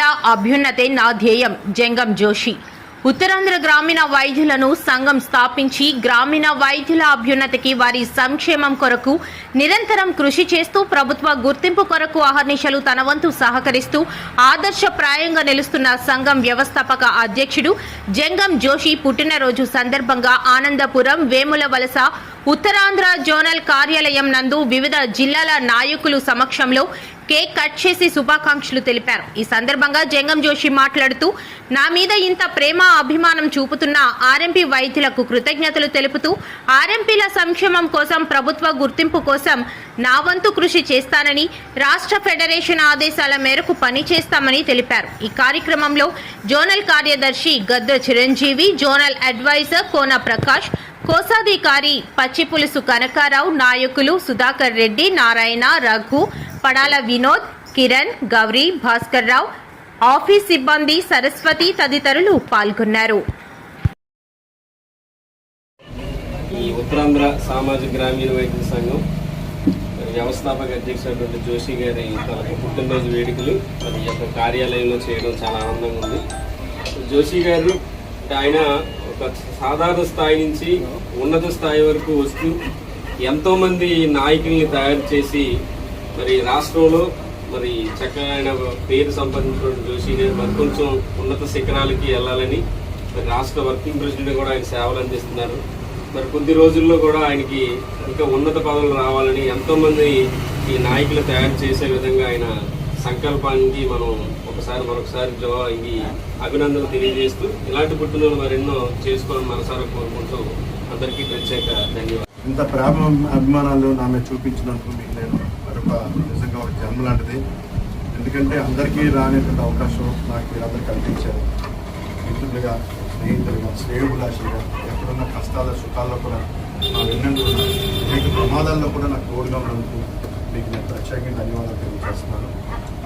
వైద్యుల అభ్యున్నతే నా ధ్యేయం. జంగం జోషి. ఉత్తరాంధ్ర గ్రామీణ వైద్యులను సంఘం స్థాపించి గ్రామీణ వైద్యుల అభ్యున్నతికి, వారి సంక్షేమం కొరకు నిరంతరం కృషి చేస్తూ ప్రభుత్వ గుర్తింపు కొరకు అహర్నిశలు తన వంతు సహకరిస్తూ ఆదర్శప్రాయంగా నిలుస్తున్న సంఘం వ్యవస్థాపక అధ్యక్షుడు జంగం జోషి పుట్టినరోజు సందర్భంగా ఆనందపురం వేముల వలస ఉత్తరాంధ్ర జోనల్ కార్యాలయం నందు వివిధ జిల్లాల నాయకులు సమక్షంలో కేక్ కట్ చేసి శుభాకాంక్షలు తెలిపారు. ఈ సందర్భంగా జంగం జోషి మాట్లాడుతూ, నా మీద ఇంత ప్రేమ అభిమానం చూపుతున్న ఆర్ఎంపీ వైద్యులకు కృతజ్ఞతలు తెలుపుతూ, ఆర్ఎంపీల సంక్షేమం కోసం, ప్రభుత్వ గుర్తింపు కోసం నా వంతు కృషి చేస్తానని, రాష్ట్ర ఫెడరేషన్ ఆదేశాల మేరకు పనిచేస్తామని తెలిపారు. ఈ కార్యక్రమంలో జోనల్ కార్యదర్శి గద్ద చిరంజీవి, జోనల్ అడ్వైజర్ కోన ప్రకాష్, కోశాధికారి పచ్చిపులుసు కనకారావు, నాయకులు సుధాకర్ రెడ్డి, నారాయణ, రఘు, పడాల వినోద్, కిరణ్, గౌరీ, భాస్కర్ రావు, ఆఫీస్ సిబ్బంది, సరస్వతి తదితరులు పాల్గొన్నారు. ఈ ఉత్తరాంధ్ర సామాజిక గ్రామీణ వైద్య సంఘం వ్యవస్థాపక అధ్యక్షుడు జోషి గారి తనకు పుట్టినరోజు వేడుకలు అది యొక్క కార్యాలయంలో చేయడం చాలా ఆనందంగా ఉంది. జోషి గారు ఆయన ఒక సాధారణ స్థాయి నుంచి ఉన్నత స్థాయి వరకు వస్తూ ఎంతోమంది నాయకుల్ని తయారు చేసి మరి రాష్ట్రంలో మరి చక్కగా ఆయన పేరు సంపాదించినటువంటి జోషి గారు మరి కొంచెం ఉన్నత శిఖరాలకి వెళ్ళాలని మరి రాష్ట్ర వర్కింగ్ ప్రెసిడెంట్ కూడా ఆయన సేవలు అందిస్తున్నారు. మరి కొద్ది రోజుల్లో కూడా ఆయనకి ఇంకా ఉన్నత పదవులు రావాలని ఎంతోమంది ఈ నాయకులు తయారు చేసే విధంగా ఆయన సంకల్పానికి మనం మరొకసారి ఈ అభినందనలు తెలియజేస్తూ ఇలాంటి పుట్టినరోజు మరెన్నో చేసుకోవాలని మనసారా కోరుకుంటూ అందరికీ ప్రత్యేక ధన్యవాదాలు. ఇంత ప్రేమ అభిమానాలు నా మీద చూపించినందుకు మీకు నేను మరొక నిజంగా ఒక జన్మ లాంటిది. ఎందుకంటే అందరికీ రానేటువంటి అవకాశం నాకు మీరందరూ కల్పించారు. మిత్రులుగా, స్నేహితులుగా, శ్రేయోభిలాషిగా, ఎక్కడున్న కష్టాల సుఖాల్లో కూడా నా వెన్నందుకు, అనేక ప్రమాదాల్లో కూడా నాకు తోడుగా ఉన్నందుకు మీకు నేను ప్రత్యేకంగా ధన్యవాదాలు తెలియజేస్తున్నాను.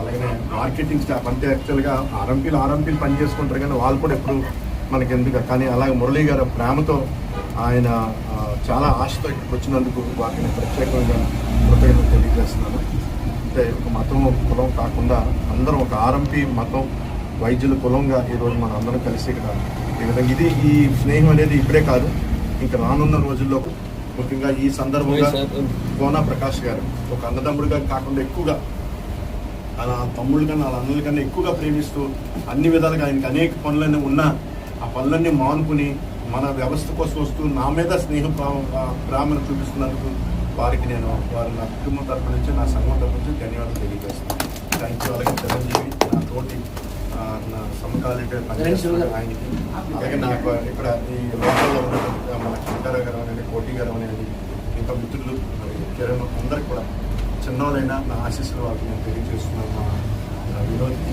అలాగే మార్కెటింగ్ స్టాఫ్ అంటే యాక్చువల్గా ఆర్ఎంపీలు పని చేసుకుంటారు కానీ వాళ్ళు కూడా ఎప్పుడు మనకి ఎందుకు, కానీ అలాగే మురళీ గారు ప్రేమతో ఆయన చాలా ఆశతో ఇక్కడికి వచ్చినందుకు వాటిని ప్రత్యేకంగా కృతజ్ఞతలు తెలియజేస్తున్నాను. అంటే ఒక మతం కులం కాకుండా అందరం ఒక ఆర్ఎంపీ మతం వైద్యుల కులంగా ఈరోజు మనం అందరం కలిసి ఇక్కడ ఈ విధంగా ఈ స్నేహం అనేది ఇప్పుడే కాదు, ఇంకా రానున్న రోజుల్లో ముఖ్యంగా ఈ సందర్భంగా కోన ప్రకాష్ గారు ఒక అన్నదమ్ముడిగా కాకుండా ఎక్కువగా అలా తమ్ముళ్ళు కన్నా వాళ్ళ అన్నల కన్నా ఎక్కువగా ప్రేమిస్తూ అన్ని విధాలుగా ఆయనకి అనేక పనులన్నీ ఉన్నా ఆ పనులన్నీ మానుకుని మన వ్యవస్థ కోసం వస్తూ నా మీద స్నేహం ప్రేమను చూపిస్తున్నందుకు వారికి నేను నా కుటుంబం తరఫు నుంచి, నా సంఘం తరఫు నుంచి ధన్యవాదాలు తెలియజేస్తున్నాను. Thank you. అలాగే చిరంజీవి, నా తోటి నా సమకాలీన పనిచేస్తున్న ఆయనకి, అలాగే నాకు ఇక్కడ ఈ లోకల్లో ఉన్నటువంటి మన కనకారావు గారు అనేది, కోటి గారు అనేది, ఇంకా మిత్రులు మరి కిరణ్ అందరికి కూడా చిన్నోళ్ళైనా నా ఆశీస్సులు వాళ్ళకి నేను తెలియజేస్తున్నాను. మా వినోద్కి